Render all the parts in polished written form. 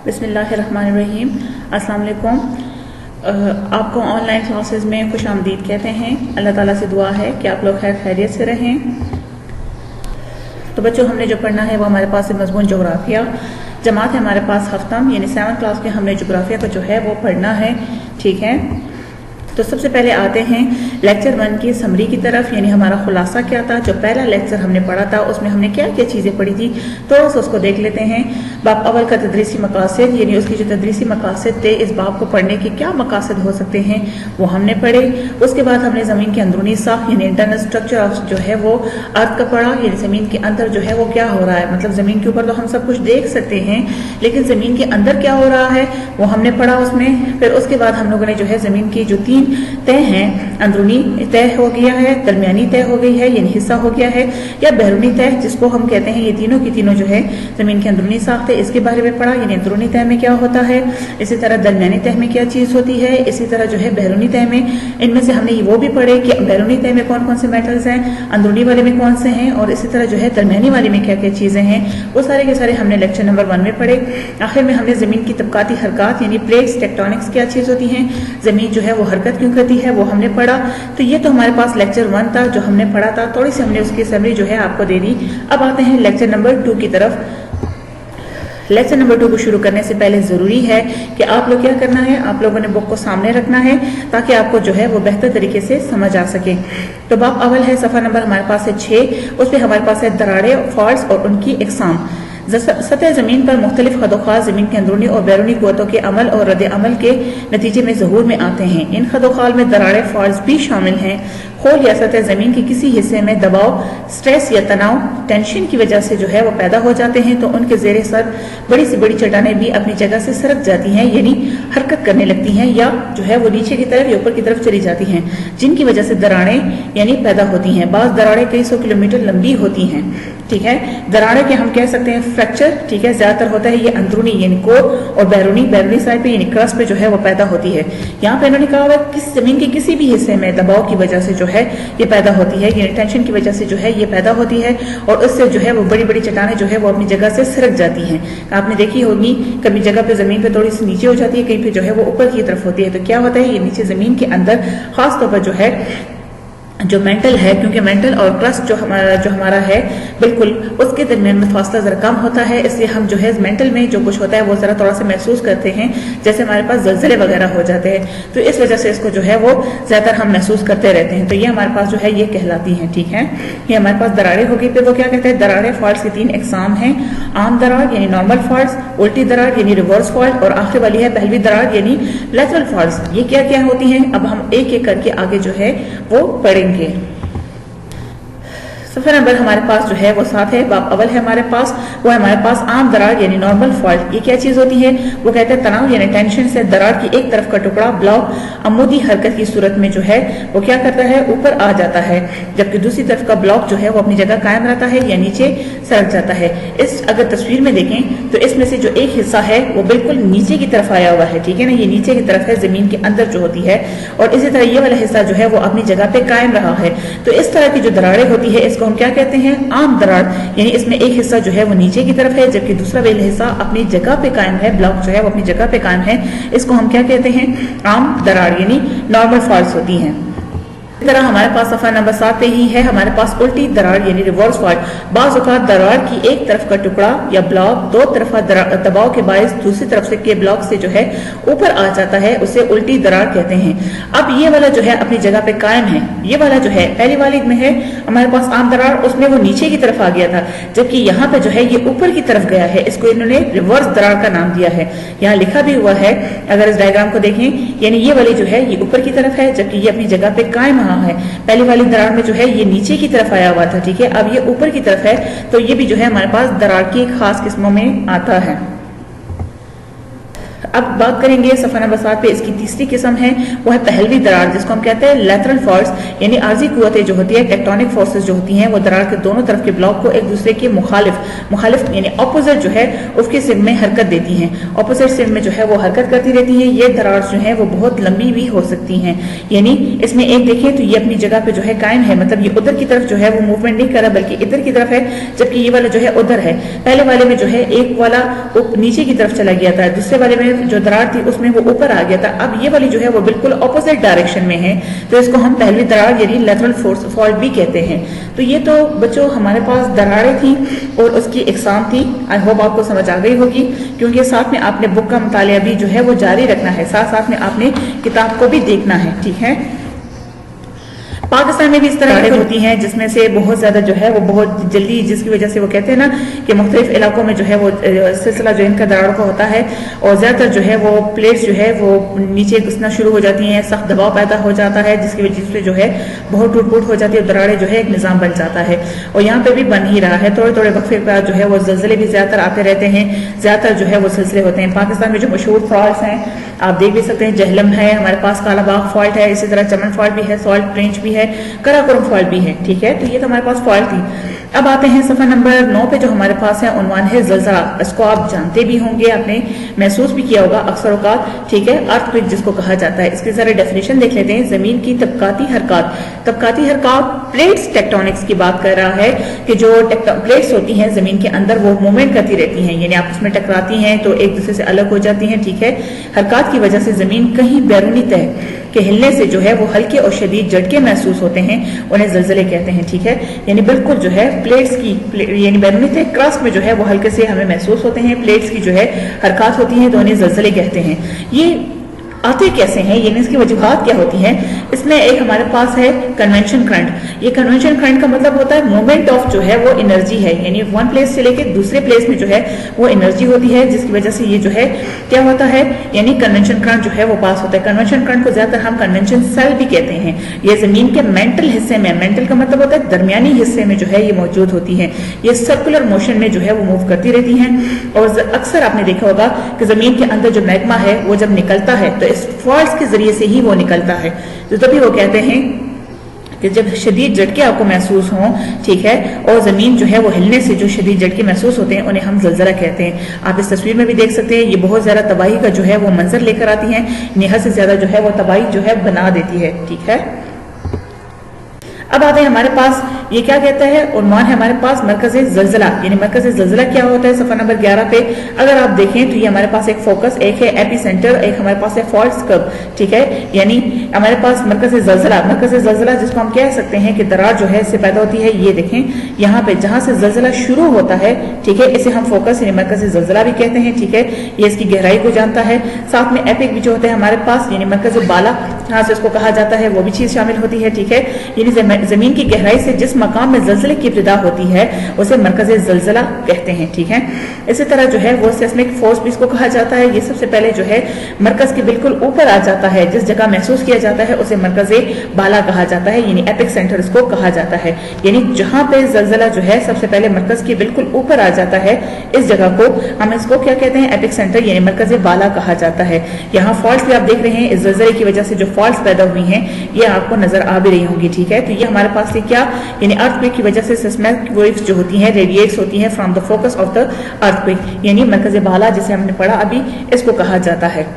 بسم اللہ الرحمن الرحیم. السلام علیکم. آپ کو آن لائن کلاسز میں خوش آمدید کہتے ہیں. اللہ تعالیٰ سے دعا ہے کہ آپ لوگ خیر خیریت سے رہیں. تو بچوں، ہم نے جو پڑھنا ہے وہ ہمارے پاس مضمون جغرافیہ جماعت ہے ہمارے پاس ہفتم، یعنی 7 کلاس کے ہم نے جغرافیہ کا جو ہے وہ پڑھنا ہے. ٹھیک ہے، تو سب سے پہلے آتے ہیں لیکچر 1 کی سمری کی طرف، یعنی ہمارا خلاصہ کیا تھا. جو پہلا لیکچر ہم نے پڑھا تھا اس میں ہم نے کیا کیا چیزیں پڑھی تھی، تھوڑا سا اس کو دیکھ لیتے ہیں. باب اول کا تدریسی مقاصد، یعنی اس کی جو تدریسی مقاصد تھے، اس باب کو پڑھنے کے کیا مقاصد ہو سکتے ہیں وہ ہم نے پڑھے. اس کے بعد ہم نے زمین کے اندرونی ساخت، یعنی انٹرنل اسٹرکچر جو ہے وہ ارتھ کا پڑھا، یعنی زمین کے اندر جو ہے وہ کیا ہو رہا ہے. مطلب زمین کے اوپر تو ہم سب کچھ دیکھ سکتے ہیں، لیکن زمین کے اندر کیا ہو رہا ہے وہ ہم نے پڑھا اس میں. پھر اس کے بعد ہم لوگوں نے جو ہے زمین کی جو 3 طے ہیں، اندرونی طے ہو گیا ہے، درمیانی طے ہو گئی ہے یعنی حصہ ہو گیا ہے، یا بیرونی طے جس کو ہم کہتے ہیں، یہ تینوں کی تینوں جو ہے زمین کے اندرونی ساخت ہے، اس کے بارے میں پڑھا. یعنی اندرونی طے میں کیا ہوتا ہے، اسی طرح درمیانی طے میں کیا چیز ہوتی ہے، اسی طرح جو ہے بیرونی طے میں. ان میں سے ہم نے وہ بھی پڑھے کہ بیرونی طے میں کون کون سے میٹلز ہیں، اندرونی والے میں کون سے ہیں، اور اسی طرح جو ہے درمیانی والے میں کیا کیا چیزیں ہیں. وہ سارے کے سارے ہم نے لیکچر نمبر 1 میں پڑھے. آخر میں ہم نے زمین کی طبقاتی حرکات یعنی پلیٹس ٹیکٹونکس کیا چیز ہوتی ہیں، زمین جو ہے وہ حرکت کیوں کرتی ہے، وہ ہم نے پڑھا. تو یہ تو ہمارے پاس لیکچر 1 تھا جو ہم نے پڑھا تھا. تھوڑی سی ہم نے اس کی سمری جو ہے آپ کو دے دی. اب آتے ہیں لیکچر نمبر 2 کی طرف. لیکچر نمبر 2 کو شروع کرنے سے پہلے ضروری ہے کہ آپ لوگ کیا کرنا ہے، آپ لوگوں نے بک کو سامنے رکھنا ہے تاکہ آپ کو جو ہے وہ بہتر طریقے سے سمجھ آ سکے. تو باب اول ہے، صفحہ نمبر ہمارے پاس ہے 6. اس پہ ہمارے پاس ہے دراڑیں، فالٹس اور ان کی اقسام. سطح زمین پر مختلف خدوخال زمین کے اندرونی اور بیرونی قوتوں کے عمل اور رد عمل کے نتیجے میں ظہور میں آتے ہیں. ان خدوخال میں دراڑیں، فالٹس بھی شامل ہیں. خول یا سطح زمین کے کسی حصے میں دباؤ، سٹریس یا تناؤ، ٹینشن کی وجہ سے جو ہے وہ پیدا ہو جاتے ہیں، تو ان کے زیر سر بڑی سے بڑی چٹانیں بھی اپنی جگہ سے سرک جاتی ہیں، یعنی حرکت کرنے لگتی ہیں، یا جو ہے وہ نیچے کی طرف یا اوپر کی طرف چلی جاتی ہیں، جن کی وجہ سے دراڑیں یعنی پیدا ہوتی ہیں. بعض دراڑیں کئی 100 کلومیٹر لمبی ہوتی ہیں. ٹھیک ہے، دراڑیں کے ہم کہہ سکتے ہیں فریکچر. ٹھیک ہے، زیادہ تر ہوتا ہے یہ اندرونی یعنی کور، اور بیرونی سائڈ پہ یعنی کرس پہ جو ہے وہ پیدا ہوتی ہے. یہاں پہ انہوں نے کہا ہوا ہے زمین کے کسی بھی حصے میں دباؤ کی وجہ سے جو ہے یہ پیدا ہوتی ہے، یعنی ٹینشن کی وجہ سے جو ہے یہ پیدا ہوتی ہے، اور اس سے جو ہے وہ بڑی بڑی چٹانیں جو ہے وہ اپنی جگہ سے سرک جاتی ہیں. آپ نے دیکھی ہوگی کبھی جگہ پہ زمین پہ تھوڑی سی نیچے ہو جاتی ہے، کہیں پہ جو ہے وہ اوپر کی طرف ہوتی ہے. تو کیا ہوتا ہے، یہ نیچے زمین کے اندر خاص طور پر جو ہے جو مینٹل ہے، کیونکہ مینٹل اور کرسٹ جو ہمارا ہے بالکل اس کے درمیان میں فاصلہ ذرا کم ہوتا ہے، اس لیے ہم جو ہے مینٹل میں جو کچھ ہوتا ہے وہ ذرا تھوڑا سا محسوس کرتے ہیں، جیسے ہمارے پاس زلزلے وغیرہ ہو جاتے ہیں، تو اس وجہ سے اس کو جو ہے وہ زیادہ تر ہم محسوس کرتے رہتے ہیں. تو یہ ہمارے پاس جو ہے یہ کہلاتی ہیں. ٹھیک ہے، یہ ہمارے پاس دراڑیں ہوگی. پھر وہ کیا کہتے ہیں، دراڑیں فالٹس کی 3 اقسام ہیں. عام دراڑ یعنی نارمل فالٹس، الٹی دراڑ یعنی ریورس فالٹ، اور آخر والی ہے پہلوی دراڑ یعنی لیٹرل فالٹس. یہ کیا کیا ہوتی ہیں اب ہم ایک ایک کر کے آگے جو ہے وہ پڑھیں گے. صفحہ نمبر ہمارے پاس جو ہے وہ 7 ہے. باب اول ہے ہمارے پاس، وہ ہمارے پاس عام دراڑ یعنی نارمل فالٹ. یہ کیا چیز ہوتی ہے، وہ کہتے ہیں تناؤ یعنی ٹینشن سے دراڑ کی ایک طرف کا ٹکڑا بلاک عمودی حرکت کی صورت میں جو ہے وہ کیا کرتا ہے، اوپر آ جاتا ہے، جبکہ دوسری طرف کا بلاک جو ہے وہ اپنی جگہ قائم رہتا ہے یا نیچے سرک جاتا ہے. اس اگر تصویر میں دیکھیں تو اس میں سے جو ایک حصہ ہے وہ بالکل نیچے کی طرف آیا ہوا ہے. ٹھیک ہے نا، یہ نیچے کی طرف ہے زمین کے اندر جو ہوتی ہے، اور اسی طرح یہ والا حصہ جو ہے وہ اپنی جگہ پہ قائم رہا ہے. تو اس طرح کی جو دراڑیں ہوتی ہے اس کو ہم کیا کہتے ہیں، عام دراڑ. یعنی اس میں ایک حصہ جو ہے وہ نیچے کی طرف ہے، جبکہ دوسرا والا حصہ اپنی جگہ پہ قائم ہے، بلاک جو ہے وہ اپنی جگہ پہ قائم ہے. اس کو ہم کیا کہتے ہیں، عام دراڑ یعنی نارمل فالٹس ہوتی ہیں. اس طرح ہمارے پاس صفحہ نمبر 7 پہ ہی ہے ہمارے پاس الٹی دراڑ یعنی ریورس فالٹ. بعض اوقات دراڑ کی ایک طرف کا ٹکڑا یا بلاک دو طرفہ دباؤ کے باعث دوسری طرف سے کے بلاک سے جو ہے اوپر آ جاتا ہے، اسے الٹی دراڑ کہتے ہیں. اب یہ والا جو ہے اپنی جگہ پہ قائم ہے. یہ والا جو ہے پہلی والی میں ہے ہمارے پاس عام دراڑ، اس میں وہ نیچے کی طرف آ گیا تھا، جبکہ یہاں پہ جو ہے یہ اوپر کی طرف گیا ہے. اس کو انہوں نے ریورس دراڑ کا نام دیا ہے. یہاں لکھا بھی ہوا ہے اگر اس ڈائیگرام کو دیکھیں، یعنی یہ والی جو ہے یہ اوپر کی طرف ہے، جبکہ یہ اپنی جگہ پہ قائم ہے. پہلی والی دراڑ میں جو ہے یہ نیچے کی طرف آیا ہوا تھا. ٹھیک ہے، اب یہ اوپر کی طرف ہے، تو یہ بھی جو ہے ہمارے پاس دراڑ کی خاص قسموں میں آتا ہے. अब बात करेंगे सफ़ा नंबर 7 पे, इसकी तीसरी किस्म है वो है पहलवी दरार, जिसको हम कहते हैं लैटरल फॉल्ट्स, यानी आर्जी कुव्वतें जो होती है, टेक्टोनिक फोर्सेस जो होती हैं, वो दरार के दोनों तरफ के ब्लॉक को एक दूसरे के मुखालिफ यानी ऑपोजिट जो है उसके सिम में हरकत देती हैं, ऑपोजिट सिम में जो है वो हरकत करती रहती हैं। ये दरार जो है वो बहुत लंबी भी हो सकती हैं, यानी इसमें एक देखें तो ये अपनी जगह पे जो है कायम है, मतलब ये उधर की तरफ जो है वो मूवमेंट नहीं कर रहा बल्कि इधर की तरफ है, जबकि ये वाला जो है उधर है। पहले वाले में जो है एक वाला नीचे की तरफ चला गया था, दूसरे वाले में जो दरार थी उसमें वो ऊपर आ गया था। अब ये वाली जो है वो बिल्कुल ऑपोजिट डायरेक्शन में है, तो इसको हम पहलवी दरार यानी लैटरल फॉल्ट भी कहते हैं। तो ये तो बच्चों हमारे पास दरारें थी और उसकी इकसाम थी। आई होप आपको समझ आ गई होगी, क्योंकि साथ में आपने बुक का मुतालिया भी जो है वो जारी रखना है, साथ साथ में आपने किताब को भी देखना है, ठीक है। पाकिस्तान में भी इस तरह की होती हैं जिसमें से बहुत ज्यादा जो है वो बहुत जल्दी, जिसकी वजह से वो कहते हैं ना कि मुख्तलिफ इलाकों में जो है वो सिलसिला जो इनका दरारों का होता है, और ज्यादातर जो है वो प्लेट्स जो है वो नीचे घुसना शुरू हो जाती हैं, सख्त दबाव पैदा हो जाता है, जिसकी वजह से जो है बहुत टूट फूट हो जाती है, दरारें जो है एक निज़ाम बन जाता है। और यहाँ पे भी बन ही रहा है, थोड़े थोड़े वक्फे पर जो है वो ज़लज़ले भी ज्यादातर आते रहते हैं, ज्यादातर जो है वो सिलसिले होते हैं। पाकिस्तान में जो मशहूर फॉल्ट हैं आप देख भी सकते हैं, जहलम है हमारे पास, कालाबाग फॉल्ट है, इसी तरह चमन फॉल्ट भी है, सॉल्ट रेंज भी है, कराकोरम फॉल्ट भी है, ठीक है। तो ये तो हमारे पास फॉल्ट थी। अब आते हैं सफा नंबर 9 पे, जो हमारे पास है उन्वान है ज़लज़ला। इसको आप जानते भी होंगे, आपने महसूस भी किया होगा अक्सर औकात, ठीक है, अर्थक्वेक जिसको कहा जाता है। इसकी जरा डेफिनेशन देख लेते हैं। जमीन की तबकाती हरकत, प्लेट्स टेक्टोनिक्स की बात कर रहा है कि जो प्लेट्स होती हैं जमीन के अंदर वो मूवमेंट करती रहती हैं, यानी आपस में टकराती हैं तो एक दूसरे से अलग हो जाती हैं, ठीक है। हरकत की वजह से जमीन कहीं बैरूनी तह के हिलने से जो है वो हल्के और शदीद झटके महसूस होते हैं, उन्हें ज़लज़ले कहते हैं, ठीक है। यानी बिल्कुल जो है प्लेट्स की यानी बैरूनी तह क्रस्ट में जो है वो हल्के से हमें महसूस होते हैं, प्लेट्स की जो है हरकत होती है तो उन्हें ज़लज़ले कहते हैं। ये आते कैसे हैं, यानी इसकी वजूहात क्या होती हैं। इसमें एक हमारे पास है कन्वेंशन करंट। ये कन्वेंशन करंट का मतलब होता है मूवमेंट ऑफ जो है वो एनर्जी है, यानी वन प्लेस से लेके दूसरे प्लेस में जो है वो एनर्जी होती है, जिसकी वजह से ये जो है क्या होता है, यानी कन्वेंशन करंट जो है वो पास होता है। कन्वेंशन करंट को ज्यादातर हम कन्वेंशन सेल भी कहते हैं। ये जमीन के मेंटल हिस्से में, मेंटल का मतलब होता है दरमियानी हिस्से में जो है ये मौजूद होती है। ये सर्कुलर मोशन में जो है वो मूव करती रहती हैं, और अक्सर आपने देखा होगा कि जमीन के अंदर जो मैग्मा है वो जब निकलता है तो इस फॉल्ट्स के जरिए से ही वो निकलता है। तो तभी वो कहते हैं कि जब शदीद झटके आपको महसूस हों, ठीक है, और जमीन जो है वो हिलने से जो शदीद झटके महसूस होते हैं उन्हें हम ज़लज़ला कहते हैं। आप इस तस्वीर में भी देख सकते हैं, ये बहुत ज्यादा तबाही का जो है वो मंजर लेकर आती है, निहायत से ज्यादा जो है वो तबाही जो है बना देती है, ठीक है। अब आते हैं हमारे पास, ये क्या कहता है, उन्वान है हमारे पास मरकज़ ज़लज़ला, यानी मरकज़ ज़लज़ला क्या होता है। सफ़ा नंबर 11 पे अगर आप देखें तो ये हमारे पास एक फोकस, एक है एपी सेंटर, एक हमारे पास है फॉल्ट कर्व, ठीक है। यानी हमारे पास मरकज़ ज़लज़ला जिसको हम कह सकते हैं कि दरार जो है इससे पैदा होती है। ये देखें यहाँ पे जहां से ज़लज़ला शुरू होता है, ठीक है, इसे हम फोकस यानी मरकज़ ज़लज़ला भी कहते हैं, ठीक है। ये इसकी गहराई को जानता है। साथ में एपिक भी जो होते हैं हमारे पास, यानी मरकज़ बाला, जहां से इसको कहा जाता है, वो भी चीज शामिल होती है, ठीक है। यानी जमीन की गहराई से जिस मकाम में ज़लज़ले की इब्तिदा होती है उसे मरकज़ ज़लज़ला कहते हैं, ठीक है। इसी तरह जो है वो सेस्मिक फोर्स भी इसको कहा जाता है। ये सबसे पहले जो है मरकज के बिल्कुल ऊपर आ जाता है, जिस जगह महसूस किया जाता है उसे मरकज़ बाला कहा जाता है, यानी एपिक सेंटर इसको कहा जाता है। यानी जहां पे ज़लज़ला जो है सबसे पहले मरकज के बिल्कुल ऊपर आ जाता है, इस जगह को हम इसको क्या कहते हैं, एपिक सेंटर यानी मरकज़ बाला कहा जाता है। यहाँ फॉल्ट भी आप देख रहे हैं, इस ज़लज़ले की वजह से जो फॉल्ट पैदा हुई हैं ये आपको नजर आ भी रही होंगी, ठीक है। तो ये हमारे पास से क्या, यानी अर्थक्वेक की वजह से सिस्मिक वेव्स जो होती हैं रेडिएट्स होती हैं from the focus of the earthquake, यानी मरकज़ बाला जिसे हमने पढ़ा अभी, इसको कहा जाता है।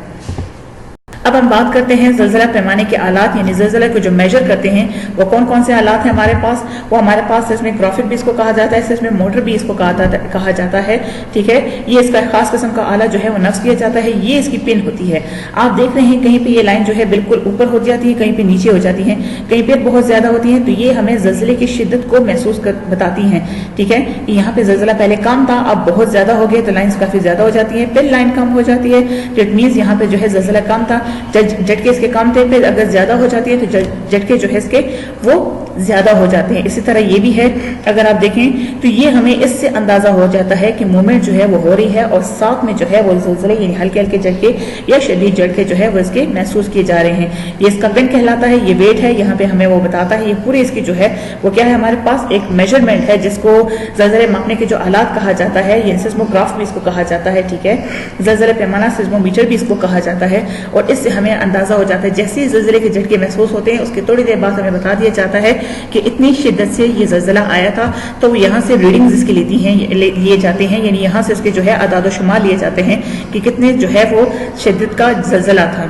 अब हम बात करते हैं ज़लज़ला पैमाने के आलात, यानी ज़लज़ला को जो मेजर करते हैं वो कौन कौन से आलात हैं हमारे पास। वो हमारे पास सिस्मिग्राफिक भी इसको कहा जाता है, सिस्मिमोटर भी इसको कहा जाता है, ठीक है। ये इसका खास किस्म का आला जो है वो नस्ब किया जाता है। ये इसकी पिन होती है, आप देख रहे हैं कहीं पे ये लाइन जो है बिल्कुल ऊपर हो जाती है, कहीं पे नीचे हो जाती है, कहीं पे बहुत ज्यादा होती है। तो ये हमें ज़लज़ले की शिद्दत को महसूस बताती है, ठीक है। यहाँ पे ज़लज़ला पहले कम था, अब बहुत ज्यादा हो गया तो लाइन्स काफी ज्यादा हो जाती है, पिन लाइन कम हो जाती है, तो इट मीन्स यहाँ पे जो है ज़लज़ला कम था। झटके इसके कम थे, फिर अगर ज़्यादा हो जाती है तो झटके जो है इसके वो ज़्यादा हो जाते हैं। इसी तरह ये भी है, अगर आप देखें तो ये हमें इससे अंदाज़ा हो जाता है कि मूवमेंट जो है वो हो रही है और साथ में जो है वो ज़लज़ले यानी हल्के हल्के झटके या शदीद झटके जो है वो इसके महसूस किए जा रहे हैं। ये इसका विंड कहलाता है, ये वेट है, यहाँ पे हमें वो बताता है। ये पूरी इसकी जो है वो क्या है, हमारे पास एक मेजरमेंट है जिसको ज़लज़ले मापने के जो आलात कहा जाता है, ये सिस्मोग्राफ भी इसको कहा जाता है, ठीक है, ज़लज़ले पैमाना सिस्मोमीटर भी इसको कहा जाता है। और इससे हमें अंदाज़ा हो जाता है, जैसे ही ज़लज़ले के झटके महसूस होते हैं उसके थोड़ी देर बाद हमें बता दिया जाता है कि इतनी शिद्दत से ये ज़लज़ला आया था। तो वो यहाँ से रीडिंग्स इसकी लिए जाते हैं, यानी यहाँ से उसके जो है अदाद व शुमार लिए जाते हैं कि कितने जो है वो शिद्दत का ज़लज़ला था,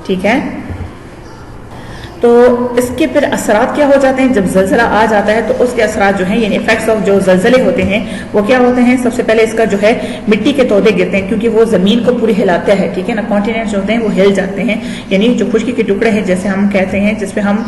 ठीक है। तो इसके फिर असरात क्या हो जाते हैं, जब ज़लज़ला आ जाता है तो उसके असरात जो हैं यानी इफेक्ट्स ऑफ जो ज़लज़ले होते हैं वो क्या होते हैं। सबसे पहले इसका जो है मिट्टी के तौदे गिरते हैं, क्योंकि वो ज़मीन को पूरी हिलाते हैं, ठीक है ना। कॉन्टिनेंट्स होते हैं वो हिल जाते हैं, यानी जो खुशकी के टुकड़े हैं जैसे हम कहते हैं, जिसपे हम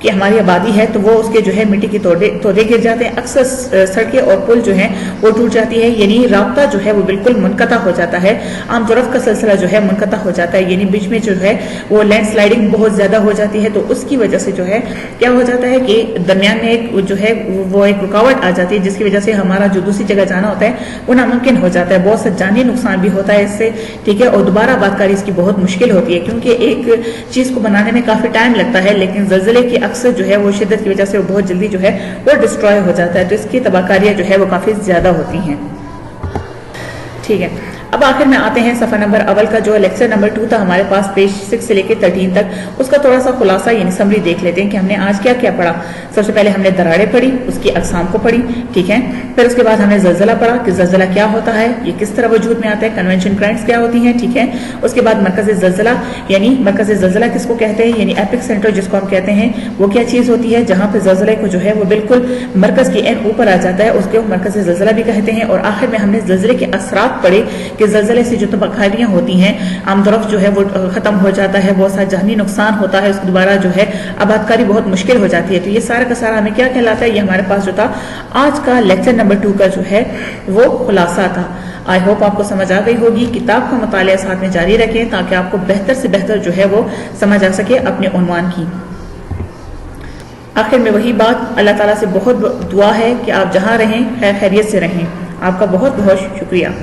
कि हमारी आबादी है तो वो उसके जो है मिट्टी के तौदे गिर जाते हैं। अक्सर सड़कें और पुल जो हैं वो टूट जाती है, यानी राब्ता जो है वो बिल्कुल मुनक़ता हो जाता है। आम तरफ का सिलसिला जो है मुनक़ता हो जाता है, यानी बीच में जो है वो लैंड स्लाइडिंग बहुत ज़्यादा हो जाती है। तो उसकी वजह से जो है क्या हो जाता है कि दरमियान में एक जो है वो एक रुकावट आ जाती है, जिसकी वजह से हमारा जो दूसरी जगह जाना होता है वो नामुमकिन हो जाता है। बहुत सा जानी नुकसान भी होता है इससे, ठीक है। और दोबारा आबादकारी इसकी बहुत मुश्किल होती है, क्योंकि एक चीज़ को बनाने में काफ़ी टाइम लगता है, लेकिन ज़लज़ले की अक्सर जो है वो शिद्दत की वजह से वो बहुत जल्दी जो है वो डिस्ट्रॉय हो जाता है। तो इसकी तबाहकारियाँ जो है वो काफ़ी ज़्यादा होती हैं, ठीक है। अब आखिर में आते हैं सफ़ा नंबर अवल का जो लेक्चर नंबर 2 था हमारे पास, पेज 6 से लेकर 13 तक, उसका थोड़ा सा खुलासा यानी समरी देख लेते हैं कि हमने आज क्या क्या पढ़ा। सबसे पहले हमने दरारें पढ़ी, उसकी अकसाम को पढ़ी, ठीक है। फिर उसके बाद हमने ज़लज़ला पढ़ा कि ज़लज़ला क्या होता है, ये किस तरह वजूद में आता है, कन्वेंशन करंट्स क्या होती हैं, ठीक है। उसके बाद मरकज़ ज़लज़ला यानी मरकज़ ज़लज़ला किसको कहते हैं, यानी एपिक सेंटर जिसको हम कहते हैं, वो क्या चीज़ होती है जहाँ पे ज़लज़ले को जो है वो बिल्कुल मरकज़ की एन ऊपर आ जाता है, उसको मरकज़ ज़लज़ला भी कहते हैं। और आखिर में हमने ज़लज़ले के असरात पढ़े कि ज़लज़ले से जो तबाहकारियाँ होती हैं आम तरफ जो है वो ख़त्म हो जाता है, बहुत सारा जानी नुकसान होता है, उसके दोबारा जो है आबादकारी बहुत मुश्किल हो जाती है। तो ये सारा का सारा हमें क्या कहलाता है, ये हमारे पास जो था आज का लेक्चर नंबर 2 का जो है वो खुलासा था। आई होप आपको समझ आ गई होगी। किताब का मुतालिया साथ में जारी रखें ताकि आपको बेहतर से बेहतर जो है वो समझ आ सके अपने उन्वान की। आखिर में वही बात, अल्लाह ताला से बहुत दुआ है कि आप जहाँ रहें खैर खैरियत से रहें। आपका बहुत बहुत शुक्रिया।